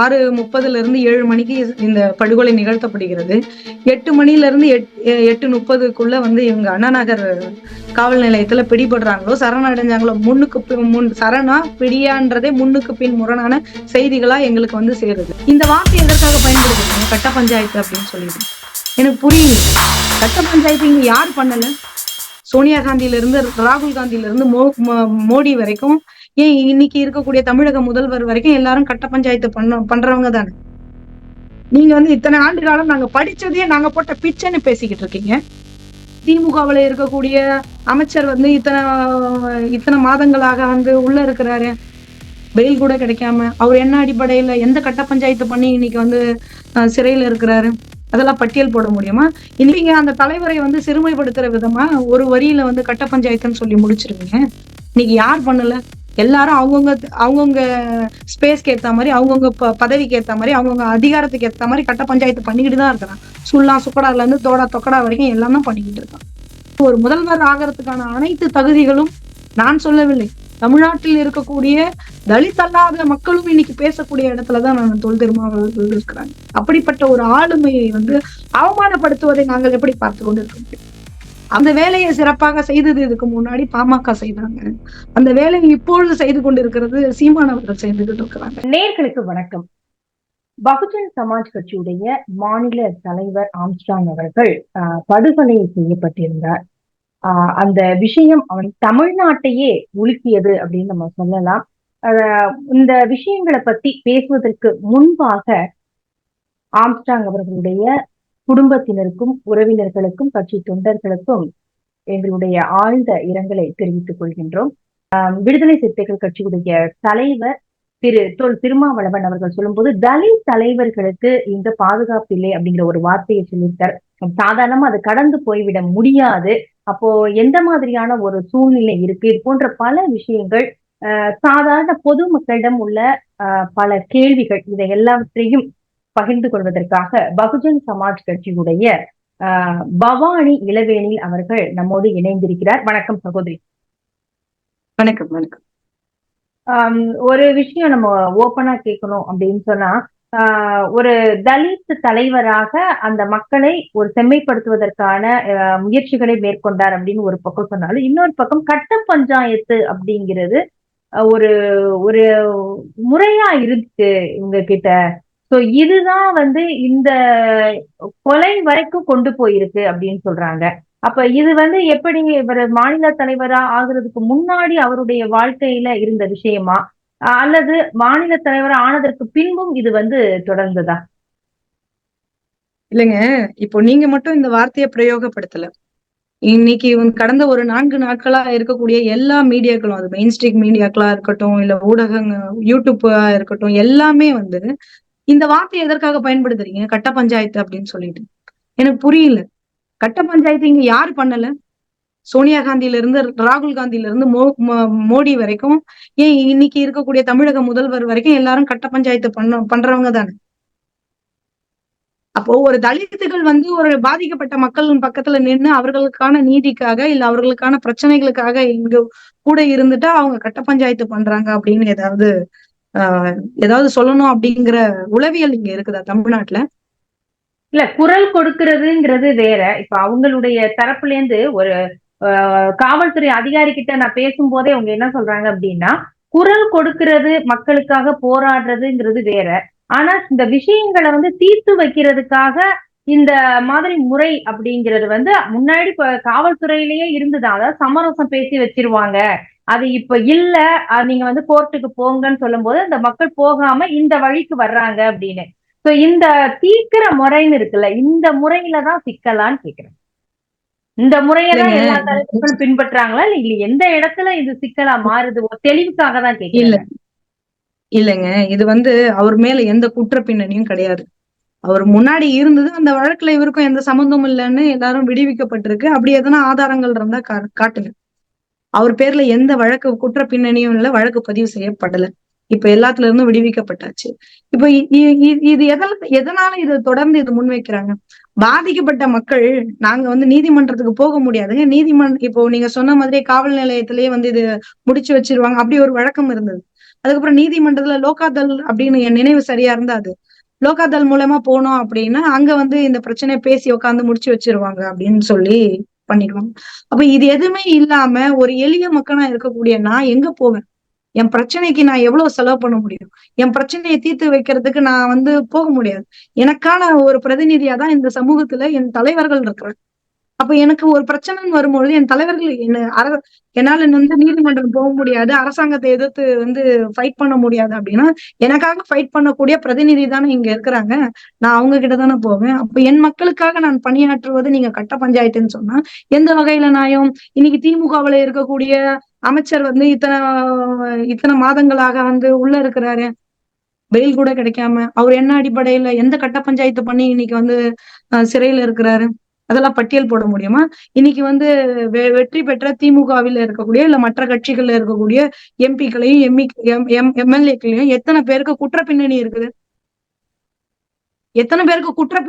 6:30 7 மணிக்கு இந்த படுகொலை நிகழ்த்தப்படுகிறது. 8 மணில இருந்து 8:30க்குள்ள இவங்க அண்ணா நகர் காவல் நிலையத்துல பிடிபடுறாங்களோ, சரணடைஞ்சாங்களோ, முன் சரணா பிடியான்றதே முன்னுக்கு பின் முரணான செய்திகளா எங்களுக்கு சேருது. இந்த வார்த்தை எதற்காக பயன்படுத்துறீங்க? கட்ட பஞ்சாயத்து அப்படின்னு சொல்லிட்டு எனக்கு புரியல. கட்ட பஞ்சாயத்து இங்க யார் பண்ணல? சோனியா காந்தியில இருந்து ராகுல் காந்தியில இருந்து மோடி வரைக்கும், ஏன் இன்னைக்கு இருக்கக்கூடிய தமிழக முதல்வர் வரைக்கும் எல்லாரும் கட்ட பஞ்சாயத்து பண்றவங்க தானே. நீங்க இத்தனை ஆண்டு காலம் நாங்க படிச்சதையே நாங்க போட்ட பிச்சைன்னு பேசிக்கிட்டு இருக்கீங்க. திமுகவுல இருக்கக்கூடிய அமைச்சர் இத்தனை மாதங்களாக உள்ள இருக்கிறாரு, பெயில் கூட கிடைக்காம. அவர் என்ன அடிப்படையில எந்த கட்ட பஞ்சாயத்து பண்ணி இன்னைக்கு சிறையில இருக்கிறாரு? அதெல்லாம் பட்டியல் போட முடியுமா? இன்னைக்கு அந்த தலைவரை சிறுமைப்படுத்துற விதமா ஒரு வரியில கட்ட பஞ்சாயத்துன்னு சொல்லி முடிச்சிருவீங்க. இன்னைக்கு யார் பண்ணல? எல்லாரும் அவங்கவுங்க ஸ்பேஸ்க்கு ஏத்த மாதிரி, அவங்கவுங்க பதவிக்கு ஏத்த மாதிரி, அவங்கவுங்க அதிகாரத்துக்கு ஏத்த மாதிரி கட்ட பஞ்சாயத்து பண்ணிக்கிட்டு தான் இருக்கிறான். சுள்ளா சுக்கடால இருந்து தோடா தொக்கடா வரைக்கும் எல்லாம் தான் பண்ணிக்கிட்டு இருக்கான். ஒரு முதல்வர் ஆகிறதுக்கான அனைத்து தகுதிகளும் நான் சொல்லவில்லை, தமிழ்நாட்டில் இருக்கக்கூடிய தலித் அல்லாத மக்களும் இன்னைக்கு பேசக்கூடிய இடத்துலதான் தொல் திருமாவளவர்கள் இருக்கிறாங்க. அப்படிப்பட்ட ஒரு ஆளுமையை அவமானப்படுத்துவதை நாங்கள் எப்படி பார்த்து கொண்டு இருக்க முடியும்? அந்த வேலையை சிறப்பாக செய்தது இதுக்கு முன்னாடி பாமக செய்தாங்க. அந்த வேலையை இப்பொழுது செய்து கொண்டிருக்கிறது சீமான் அவர்கள் செய்துகிட்டு இருக்கிறாங்க. நேயர்களுக்கு வணக்கம். பகுஜன் சமாஜ் கட்சியுடைய மாநில தலைவர் ஆம்ஸ்ட்ராங் அவர்கள் படுகொலை செய்யப்பட்டிருந்தார். அந்த விஷயம் அவன் தமிழ்நாட்டையே உலுக்கியது அப்படின்னு நம்ம சொல்லலாம். இந்த விஷயங்களை பத்தி பேசுவதற்கு முன்பாக ஆம்ஸ்ட்ராங் அவர்களுடைய குடும்பத்தினருக்கும் உறவினர்களுக்கும் கட்சி தொண்டர்களுக்கும் எங்களுடைய ஆழ்ந்த இரங்கலை தெரிவித்துக் கொள்கின்றோம். விடுதலை சிறுத்தைகள் கட்சியுடைய தலைவர் தொல் திருமாவளவன் அவர்கள் சொல்லும்போது தலித் தலைவர்களுக்கு இங்க பாதுகாப்பு இல்லை அப்படிங்கிற ஒரு வார்த்தையை சொல்லியிருக்கார். சாதாரணமா அது கடந்து போய்விட முடியாது. அப்போ எந்த மாதிரியான ஒரு சூழ்நிலை இருக்கு, இது போன்ற பல விஷயங்கள், சாதாரண பொதுமக்களிடம் உள்ள பல கேள்விகள், இதை எல்லாவற்றையும் பகிர்ந்து கொள்வதற்காக பகுஜன் சமாஜ் கட்சியுடைய பவானி இளவேனில் அவர்கள் நம்மோடு இணைந்திருக்கிறார். வணக்கம் சகோதரி. வணக்கம். வணக்கம். ஒரு விஷயம் நம்ம ஓப்பனா கேட்கணும் அப்படின்னு சொன்னா, ஒரு தலித் தலைவராக அந்த மக்களை ஒரு செம்மைப்படுத்துவதற்கான முயற்சிகளை மேற்கொண்டார் அப்படின்னு ஒரு பக்கம் சொன்னாலும், இன்னொரு பக்கம் கட்ட பஞ்சாயத்து அப்படிங்கிறது ஒரு ஒரு முறையா இருக்கு இவங்க கிட்ட. சோ இதுதான் இந்த கொலை வரைக்கும் கொண்டு போயிருக்கு அப்படின்னு சொல்றாங்க. அப்ப இது எப்படி இவர் மாநில தலைவரா ஆகுறதுக்கு முன்னாடி அவருடைய வாழ்க்கையில இருந்த விஷயமா, அல்லது மாநில தலைவர் ஆனதற்கு பின்பும் இது தொடர்ந்ததா? இல்லைங்க, இப்போ நீங்க மட்டும் இந்த வார்த்தையை பிரயோகப்படுத்தல. இன்னைக்கு கடந்த ஒரு 4 நாட்களா இருக்கக்கூடிய எல்லா மீடியாக்களும், அது மெயின் ஸ்ட்ரீம் மீடியாக்களா இருக்கட்டும், இல்ல ஊடகங்கள், யூடியூப்பா இருக்கட்டும், எல்லாமே இந்த வார்த்தையை எதற்காக பயன்படுத்துறீங்க? கட்ட பஞ்சாயத்து அப்படின்னு சொல்லிட்டு எனக்கு புரியல. கட்ட பஞ்சாயத்து இங்க யாரு பண்ணல? சோனியா காந்தியில இருந்து ராகுல் காந்தியில இருந்து மோடி வரைக்கும், ஏன் இன்னைக்கு இருக்கக்கூடிய தமிழக முதல்வர் வரைக்கும் எல்லாரும் கட்ட பஞ்சாயத்து பண்றவங்க தானே. அப்போ ஒரு தலித்துகள் ஒரு பாதிக்கப்பட்ட மக்கள் பக்கத்துல நின்று அவர்களுக்கான நீதிக்காக இல்ல அவர்களுக்கான பிரச்சனைகளுக்காக இங்க கூட இருந்துட்டா அவங்க கட்ட பஞ்சாயத்து பண்றாங்க அப்படின்னு ஏதாவது சொல்லணும் அப்படிங்கிற உளவியல் இங்க இருக்குதா தமிழ்நாட்டுல? இல்ல, குரல் கொடுக்கறதுங்கிறது வேற. இப்ப அவங்களுடைய தரப்புல இருந்து ஒரு காவல்துறை அதிகாரி கிட்ட நான் பேசும்போதே அவங்க என்ன சொல்றாங்க அப்படின்னா, குரல் கொடுக்கிறது, மக்களுக்காக போராடுறதுங்கிறது வேற. ஆனா இந்த விஷயங்களை தீர்த்து வைக்கிறதுக்காக இந்த மாதிரி முறை அப்படிங்கிறது முன்னாடி காவல்துறையிலேயே இருந்துதான். அதாவது சமரசம் பேசி வச்சிருவாங்க, அது இப்ப இல்ல, நீங்க கோர்ட்டுக்கு போங்கன்னு சொல்லும் போது அந்த மக்கள் போகாம இந்த வழிக்கு வர்றாங்க அப்படின்னு. சோ இந்த தீர்க்கிற முறைன்னு இருக்குல்ல, இந்த முறையிலதான் சிக்கலான்னு கேக்குறேன். இந்த முறையெல்லாம் எல்லா தலைவர்களும் பின்பற்றாங்களா இல்ல எந்த இடத்துல இது சிக்கலா மாறுது? தெளிவுக்காக தான் கேட்கல. இல்லைங்க, இது அவர் மேல எந்த குற்ற பின்னணியும் கிடையாது. அவர் முன்னாடி இருந்தது, அந்த வழக்குல இவருக்கும் எந்த சம்பந்தமும் இல்லைன்னு எல்லாரும் விடுவிக்கப்பட்டிருக்கு. அப்படி எதனா ஆதாரங்கள் இருந்தா காட்டுங்க. அவர் பேர்ல எந்த வழக்கு குற்ற பின்னணியும் இல்லை, வழக்கு பதிவு செய்யப்படல. இப்ப எல்லாத்துல இருந்தும் விடுவிக்கப்பட்டாச்சு. இப்ப இது எதனால இது தொடர்ந்து இது முன்வைக்கிறாங்க? பாதிக்கப்பட்ட மக்கள் நாங்க நீதிமன்றத்துக்கு போக முடியாதுங்க. இப்போ நீங்க சொன்ன மாதிரி காவல் நிலையத்திலேயே இது முடிச்சு வச்சிருவாங்க, அப்படி ஒரு வழக்கம் இருந்தது. அதுக்கப்புறம் நீதிமன்றத்துல லோகாதல் அப்படின்னு என் நினைவு சரியா இருந்தா அது லோகாதல் மூலமா போனோம் அப்படின்னா அங்க வந்து இந்த பிரச்சனையை பேசி உட்காந்து முடிச்சு வச்சிருவாங்க அப்படின்னு சொல்லி பண்ணிடுவாங்க. அப்ப இது எதுவுமே இல்லாம ஒரு எளிய மக்களா இருக்கக்கூடிய நான் எங்க போவேன்? என் பிரச்சனைக்கு நான் எவ்வளவு செலவு பண்ண முடியும்? என் பிரச்சனையை தீர்த்து வைக்கிறதுக்கு நான் வந்து போக முடியாது. எனக்கான ஒரு பிரதிநிதியா தான் இந்த சமூகத்துல என் தலைவர்கள் இருக்கிறாங்க. அப்ப எனக்கு ஒரு பிரச்சனைன்னு வரும்பொழுது என் தலைவர்கள் என்னால வந்து நீதிமன்றம் போக முடியாது, அரசாங்கத்தை எதிர்த்து வந்து ஃபைட் பண்ண முடியாது அப்படின்னா எனக்காக ஃபைட் பண்ணக்கூடிய பிரதிநிதி தானே இங்க இருக்கிறாங்க. நான் அவங்க கிட்ட தானே போவேன். அப்ப என் மக்களுக்காக நான் பணியாற்றுவது நீங்க கட்ட பஞ்சாயத்துன்னு சொன்னா எந்த வகையில நியாயம்? இன்னைக்கு திமுகவுல இருக்கக்கூடிய அமைச்சர் வந்து இத்தனை மாதங்களாக வந்து உள்ள இருக்கிறாரு. பெயில் கூட கிடைக்காம அவர் என்ன அடிப்படையில எந்த கட்ட பஞ்சாயத்து பண்ணி இன்னைக்கு வந்து சிறையில இருக்கிறாரு? அதெல்லாம் பட்டியல் போட முடியுமா? இன்னைக்கு வந்து வெற்றி பெற்ற திமுகவில் இருக்கக்கூடிய இல்ல மற்ற கட்சிகள்ல இருக்கக்கூடிய எம்பிக்களையும் எம்எல்ஏக்களையும் எத்தனை பேருக்கு குற்ற பின்னணி இருக்குது? எத்தனை பேருக்கு குற்ற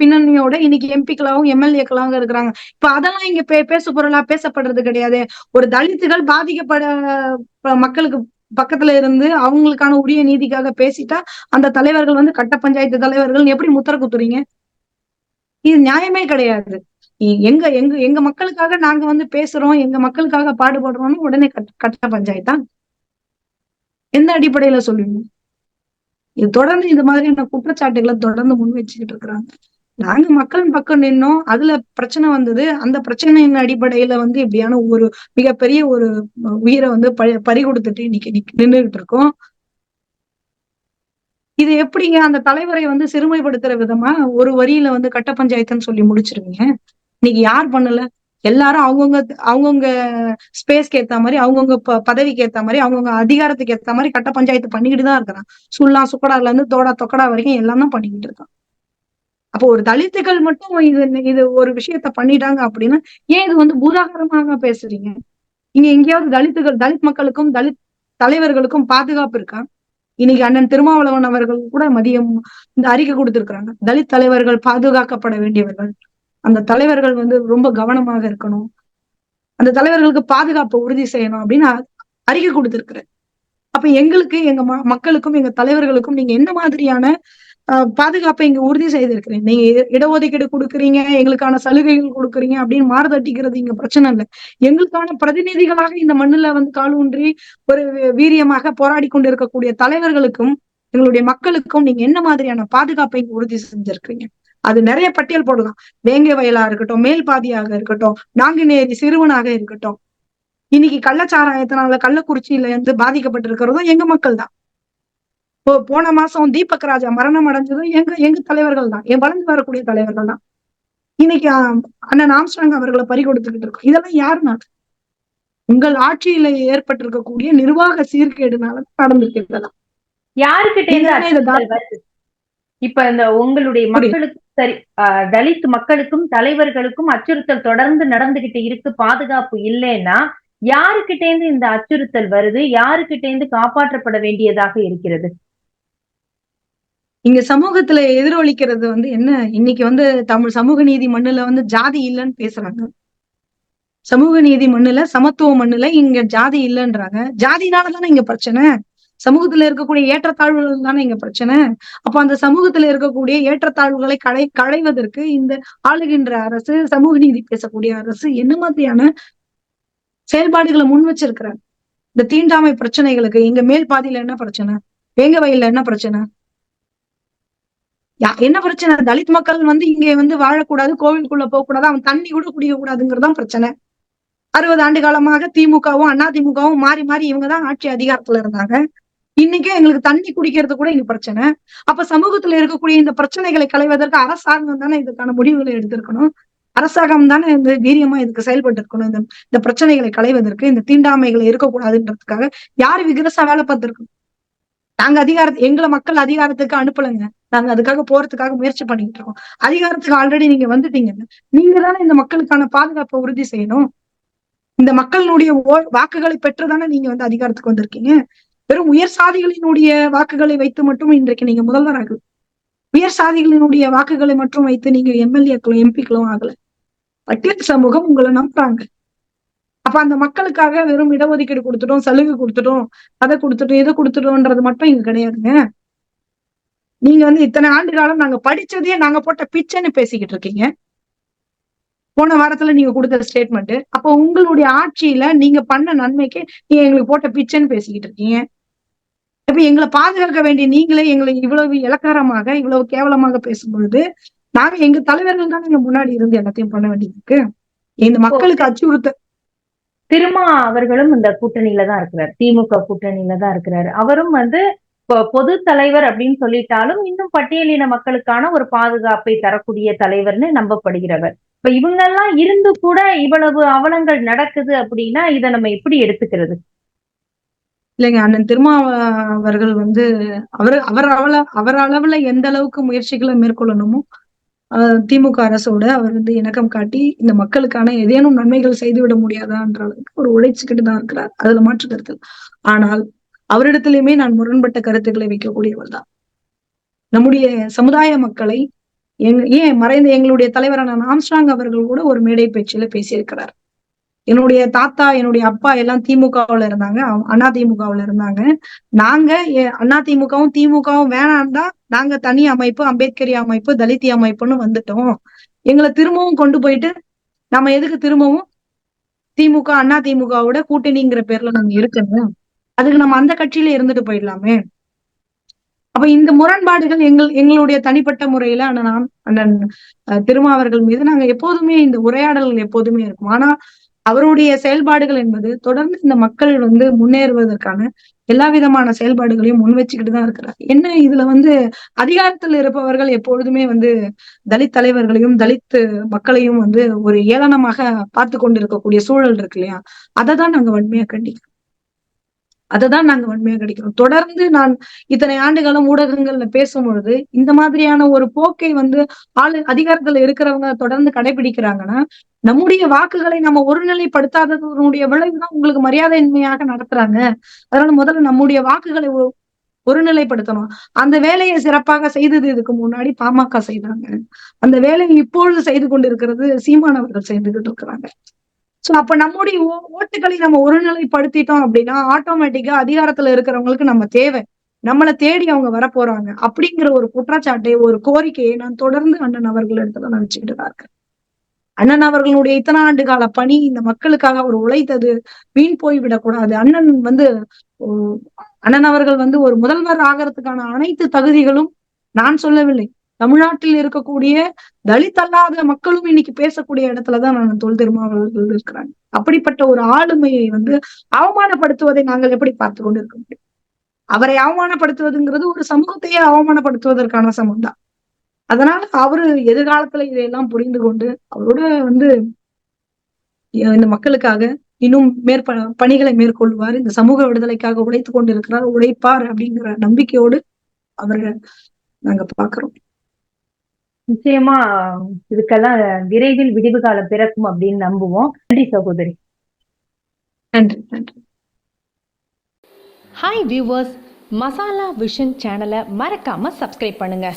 பின்னணியோட இன்னைக்கு எம்பிக்களாவும் எம்எல்ஏக்களாவும் இருக்கிறாங்க. இப்ப அதெல்லாம் இங்க பேசு பொருளா பேசப்படுறது கிடையாது. ஒரு தலித்துகள் பாதிக்கப்பட மக்களுக்கு பக்கத்துல இருந்து அவங்களுக்கான உரிய நீதிக்காக பேசிட்டா அந்த தலைவர்கள் வந்து கட்ட பஞ்சாயத்து தலைவர்கள் எப்படி முத்திர குத்துறீங்க? இது நியாயமே கிடையாது. எங்க எங்க எங்க மக்களுக்காக நாங்க வந்து பேசுறோம், எங்க மக்களுக்காக பாடுபடுறோம்னு உடனே கட்ட பஞ்சாயத்தா? எந்த அடிப்படையில சொல்லுவீங்க? இது தொடர்ந்து இந்த மாதிரியான குற்றச்சாட்டுகளை தொடர்ந்து முன் வச்சுக்கிட்டு இருக்கிறாங்க. நாங்க மக்களின் பக்கம் நின்னோம். அதுல பிரச்சனை வந்தது. அந்த பிரச்சனையின் அடிப்படையில வந்து இப்படியான ஒரு மிகப்பெரிய ஒரு உயிரை வந்து பறி கொடுத்துட்டு இன்னைக்கு நின்றுகிட்டு இருக்கோம். இது எப்படிங்க அந்த தலைவரை வந்து சிறுமைப்படுத்துற விதமா ஒரு வரியில வந்து கட்ட பஞ்சாயத்துன்னு சொல்லி முடிச்சிருவீங்க? இன்னைக்கு யார் பண்ணல? எல்லாரும் அவங்கவுங்க அவங்கவுங்க ஸ்பேஸ்க்கு ஏத்த மாதிரி அவங்கவுங்க பதவிக்கு ஏத்த மாதிரி அவங்கவுங்க அதிகாரத்துக்கு ஏத்த மாதிரி கட்ட பஞ்சாயத்து பண்ணிக்கிட்டு தான் இருக்கிறான். சுள்ளா சுக்கடால இருந்து தோடா தொக்கடா வரைக்கும் எல்லாம் தான் பண்ணிக்கிட்டு இருக்கான். அப்போ ஒரு தலித்துகள் மட்டும் இது ஒரு விஷயத்த பண்ணிட்டாங்க அப்படின்னா ஏன் இது வந்து பூதாகரமாக பேசுறீங்க? இங்க எங்கேயாவது தலித் மக்களுக்கும் தலித் தலைவர்களுக்கும் பாதுகாப்பு இருக்கா? இன்னைக்கு அண்ணன் திருமாவளவன் அவர்கள் கூட மதியம் இந்த அறிக்கை கொடுத்திருக்கிறாங்க. தலித் தலைவர்கள் பாதுகாக்கப்பட வேண்டியவர்கள். அந்த தலைவர்கள் வந்து ரொம்ப கவனமாக இருக்கணும். அந்த தலைவர்களுக்கு பாதுகாப்பை உறுதி செய்யணும் அப்படின்னு அறிக்கை கொடுத்திருக்கிறேன். அப்ப எங்களுக்கு எங்க மக்களுக்கும் எங்க தலைவர்களுக்கும் நீங்க என்ன மாதிரியான பாதுகாப்பை இங்க உறுதி செய்திருக்கிறேன்? நீங்க இடஒதுக்கீடு கொடுக்குறீங்க, எங்களுக்கான சலுகைகள் கொடுக்குறீங்க அப்படின்னு மாறுதட்டிக்கிறது இங்க பிரச்சனை இல்லை. எங்களுக்கான பிரதிநிதிகளாக இந்த மண்ணுல வந்து கால் ஊன்றி ஒரு வீரியமாக போராடி கொண்டு இருக்கக்கூடிய தலைவர்களுக்கும் எங்களுடைய மக்களுக்கும் நீங்க என்ன மாதிரியான பாதுகாப்பை இங்க உறுதி செஞ்சிருக்கிறீங்க? அது நிறைய பட்டியல் போடலாம். வேங்கை வயலா இருக்கட்டும், மேல்பாதியாக இருக்கட்டும், நாங்குநேரி சிறுவனாக இருக்கட்டும். இன்னைக்கு கள்ளச்சாராயத்தினால கள்ளக்குறிச்சியில இருந்து பாதிக்கப்பட்டிருக்கிறதும் எங்க மக்கள் தான். போன மாசம் தீபக் ராஜா மரணம் அடைஞ்சதும் எங்க எங்க தலைவர்கள் தான், என் வளர்ந்து வரக்கூடிய தலைவர்கள் தான். இன்னைக்கு அண்ணன் ஆம்ஸ்ட்ராங் அவர்களை பறி கொடுத்துக்கிட்டு இருக்கோம். இதெல்லாம் யாரு நாடு? உங்கள் ஆட்சியில ஏற்பட்டிருக்கக்கூடிய நிர்வாக சீர்கேடுனால நடந்திருக்கிறதா? யாருக்கிட்ட இப்ப இந்த உங்களுடைய மக்களுக்கும் சரி, தலித் மக்களுக்கும் தலைவர்களுக்கும் அச்சுறுத்தல் தொடர்ந்து நடந்துகிட்டு இருக்கு, பாதுகாப்பு இல்லைன்னா யாருக்கிட்ட இருந்து இந்த அச்சுறுத்தல் வருது? யாருக்கிட்ட இருந்து காப்பாற்றப்பட வேண்டியதாக இருக்கிறது? இங்க சமூகத்துல எதிரொலிக்கிறது வந்து என்ன? இன்னைக்கு வந்து தமிழ் சமூக நீதி மண்ணுல வந்து ஜாதி இல்லைன்னு பேசுறாங்க. சமூக நீதி மண்ணுல சமத்துவ மண்ணுல இங்க ஜாதி இல்லைன்றாங்க. ஜாதினாலதானே இங்க பிரச்சனை. சமூகத்துல இருக்கக்கூடிய ஏற்றத்தாழ்வுகள் தானே இங்க பிரச்சனை. அப்ப அந்த சமூகத்துல இருக்கக்கூடிய ஏற்றத்தாழ்வுகளை களைவதற்கு இந்த ஆளுகின்ற அரசு, சமூக நீதி பேசக்கூடிய அரசு என்ன மாதிரியான செயல்பாடுகளை முன் வச்சிருக்கிறாங்க? இந்த தீண்டாமை பிரச்சனைகளுக்கு இங்க மேல் பாதியில என்ன பிரச்சனை? வேங்க வயல்ல என்ன பிரச்சனை? என்ன பிரச்சனை? தலித் மக்கள் வந்து இங்க வந்து வாழக்கூடாது, கோவிலுக்குள்ள போக கூடாது, அவன் தண்ணி கூட குடிக்க கூடாதுங்கிறதான் பிரச்சனை. 60 ஆண்டு காலமாக திமுகவும் அதிமுகவும் மாறி மாறி இவங்கதான் ஆட்சி அதிகாரத்துல இருந்தாங்க. இன்னைக்கும் எங்களுக்கு தண்ணி குடிக்கிறது கூட இங்க பிரச்சனை. அப்ப சமூகத்துல இருக்கக்கூடிய இந்த பிரச்சனைகளை களைவதற்கு அரசாங்கம் தானே இதுக்கான முடிவுகளை எடுத்திருக்கணும். அரசாங்கம் தானே இந்த வீரியமா இதுக்கு செயல்பட்டு இருக்கணும். இந்த பிரச்சனைகளை களைவதற்கு, இந்த தீண்டாமைகளை இருக்கக்கூடாதுன்றதுக்காக யாரு விகிரசா வேலை பார்த்திருக்கணும்? நாங்க எங்களை மக்கள் அதிகாரத்துக்கு அனுப்பலைங்க. நாங்க அதுக்காக போறதுக்காக முயற்சி பண்ணிட்டு இருக்கோம். அதிகாரத்துக்கு ஆல்ரெடி நீங்க வந்துட்டீங்கன்னு நீங்க தானே இந்த மக்களுக்கான பாதுகாப்பை உறுதி செய்யணும். இந்த மக்களினுடைய வாக்குகளை பெற்றுதானே நீங்க வந்து அதிகாரத்துக்கு வந்திருக்கீங்க. வெறும் உயர் சாதிகளினுடைய வாக்குகளை வைத்து மட்டும் இன்றைக்கு நீங்க முதல்வர் ஆகல. உயர் சாதிகளினுடைய வாக்குகளை மட்டும் வைத்து நீங்க எம்எல்ஏக்களும் எம்பிக்களும் ஆகல. பட்டியல் சமூகம் உங்களை நம்புறாங்க. அப்ப அந்த மக்களுக்காக வெறும் இடஒதுக்கீடு கொடுத்துட்டோம், சலுகை கொடுத்துட்டோம், அதை கொடுத்துட்டோம், இதை கொடுத்துட்டோம்ன்றது மட்டும் இங்க கிடையாதுங்க. நீங்க வந்து இத்தனை ஆண்டு காலம் நாங்க படிச்சதையே நாங்க போட்ட பிச்சைன்னு பேசிக்கிட்டு இருக்கீங்க. போன வாரத்துல நீங்க கொடுத்த ஸ்டேட்மெண்ட். அப்ப உங்களுடைய ஆட்சியில நீங்க பண்ண நன்மைக்கு நீங்க எங்களுக்கு போட்ட பிச்சைன்னு பேசிக்கிட்டு இருக்கீங்க. அப்ப எங்களை பாதுகாக்க வேண்டிய நீங்களே எங்களை இவ்வளவு இளக்காரமாக, இவ்வளவு கேவலமாக பேசும்பொழுது, நாங்க எங்க தலைவர்கள் தான் நீங்க முன்னாடி இருந்து எல்லாத்தையும் பண்ண வேண்டியது இருக்கு. இந்த மக்களுக்கு அச்சுறுத்த திருமா அவர்களும் இந்த கூட்டணியில தான் இருக்கிறார். திமுக கூட்டணியில தான் இருக்கிறாரு. அவரும் வந்து பொது தலைவர் அப்படின்னு சொல்லிட்டாலும் இன்னும் பட்டியலின மக்களுக்கான ஒரு பாதுகாப்பை தரக்கூடிய தலைவர்னு நம்பப்படுகிறவர். இப்ப இவங்க எல்லாம் இருந்து கூட இவ்வளவு அவலங்கள் நடக்குது அப்படின்னா இதை நம்ம எப்படி எடுத்துக்கிறது? இல்லைங்க, அண்ணன் அவர்கள் வந்து அவர் அளவுல எந்த அளவுக்கு முயற்சிகளை மேற்கொள்ளணுமோ திமுக அரசோட அவர் வந்து இணக்கம் காட்டி இந்த மக்களுக்கான ஏதேனும் நன்மைகள் செய்துவிட முடியாதான்ற அளவுக்கு ஒரு உழைச்சுக்கிட்டு தான் இருக்கிறார். அதுல மாற்று கருத்து. ஆனால் அவரிடத்திலுமே நான் முரண்பட்ட கருத்துக்களை வைக்கக்கூடியவர் தான். நம்முடைய சமுதாய மக்களை ஏன் மறைந்த எங்களுடைய தலைவரான ஆம்ஸ்ட்ராங் அவர்கள் கூட ஒரு மேடை பேச்சில பேசியிருக்கிறார். என்னுடைய தாத்தா, என்னுடைய அப்பா எல்லாம் திமுகவுல இருந்தாங்க, அண்ணா திமுகவுல இருந்தாங்க. நாங்க அண்ணா திமுகவும் திமுகவும் வேணாம்டா, நாங்க தனி அமைப்பு, அம்பேத்கரிய அமைப்பு, தலித்திய அமைப்புன்னு வந்துட்டோம். எங்களை திரும்பவும் கொண்டு போயிட்டு நம்ம எதுக்கு திரும்பவும் திமுக அண்ணா திமுகவோட கூட்டணிங்கிற பேர்ல நாங்க இருக்கணும். அதுக்கு நம்ம அந்த கட்சியில இருந்துட்டு போயிடலாமே. அப்ப இந்த முரண்பாடுகள் எங்களுடைய தனிப்பட்ட முறையில அண்ணன் திருமாவர்கள் மீது நாங்க எப்போதுமே இந்த உரையாடல்கள் எப்போதுமே இருக்கும். ஆனா அவருடைய செயல்பாடுகள் என்பது தொடர்ந்து இந்த மக்கள் வந்து முன்னேறுவதற்கான எல்லா விதமான செயல்பாடுகளையும் முன் வச்சுக்கிட்டு தான் இருக்கிறார். என்ன இதுல வந்து அதிகாரத்தில் இருப்பவர்கள் எப்பொழுதுமே வந்து தலித் தலைவர்களையும் தலித் மக்களையும் வந்து ஒரு ஏளனமாக பார்த்து கொண்டிருக்கக்கூடிய சூழல் இருக்கு இல்லையா? அதை தான் நாங்க வன்மையா கண்டிக்கிறோம். தொடர்ந்து நான் இத்தனை ஆண்டுகாலம் ஊடகங்கள்ல பேசும்பொழுது இந்த மாதிரியான ஒரு போக்கை வந்து அதிகாரத்துல இருக்கிறவங்க தொடர்ந்து கடைபிடிக்கிறாங்கன்னா நம்முடைய வாக்குகளை நம்ம ஒருநிலைப்படுத்தாததனுடைய விளைவுதான் உங்களுக்கு மரியாதையின்மையாக நடத்துறாங்க. அதனால முதல்ல நம்முடைய வாக்குகளை ஒருநிலைப்படுத்தணும். அந்த வேலையை சிறப்பாக செய்தது இதுக்கு முன்னாடி பாமக செய்தாங்க. அந்த வேலையை இப்பொழுது செய்து கொண்டிருக்கிறது சீமானவர்கள் செய்துகிட்டு இருக்கிறாங்க. சோ அப்ப நம்முடைய ஓட்டுகளை நம்ம ஒருநிலைப்படுத்திட்டோம் அப்படின்னா ஆட்டோமேட்டிக்கா அதிகாரத்துல இருக்கிறவங்களுக்கு நம்ம தேவை. நம்மளை தேடி அவங்க வரப்போறாங்க அப்படிங்கிற ஒரு குற்றச்சாட்டை, ஒரு கோரிக்கையை நான் தொடர்ந்து அண்ணன் அவர்கள் இடத்துல நான் வச்சுக்கிட்டு தான் இருக்கேன். அண்ணன் அவர்களுடைய இத்தனை ஆண்டு கால பணி இந்த மக்களுக்காக அவர் உழைத்தது வீண் போய்விடக்கூடாது. அண்ணன் அவர்கள் வந்து ஒரு முதல்வர் ஆகிறதுக்கான அனைத்து தகுதிகளும் நான் சொல்லவில்லை. தமிழ்நாட்டில் இருக்கக்கூடிய தலித் அல்லாத மக்களும் இன்னைக்கு பேசக்கூடிய இடத்துலதான் நான் தொல் திருமாவளவர்கள் இருக்கிறாங்க. அப்படிப்பட்ட ஒரு ஆளுமையை வந்து அவமானப்படுத்துவதை நாங்கள் எப்படி பார்த்து கொண்டு இருக்க முடியும்? அவரை அவமானப்படுத்துவதுங்கிறது ஒரு சமூகத்தையே அவமானப்படுத்துவதற்கான சமம் தான். அதனால அவரு எதிர்காலத்துல இதையெல்லாம் புரிந்து கொண்டு அவரோட வந்து இந்த மக்களுக்காக இன்னும் பணிகளை மேற்கொள்வார். இந்த சமூக விடுதலைக்காக உழைத்துக் கொண்டிருக்கிறார், உழைப்பார் அப்படிங்கிற நம்பிக்கையோடு அவரை நாங்க பாக்குறோம். நிச்சயமா இதுக்கெல்லாம் விரைவில் விடிவு காலம் பிறக்கும் அப்படின்னு நம்புவோம். நன்றி சகோதரி. நன்றி நன்றி. ஹாய் வியூவர்ஸ், மசாலா விஷன் சேனலை மறக்காம சப்ஸ்கிரைப் பண்ணுங்க.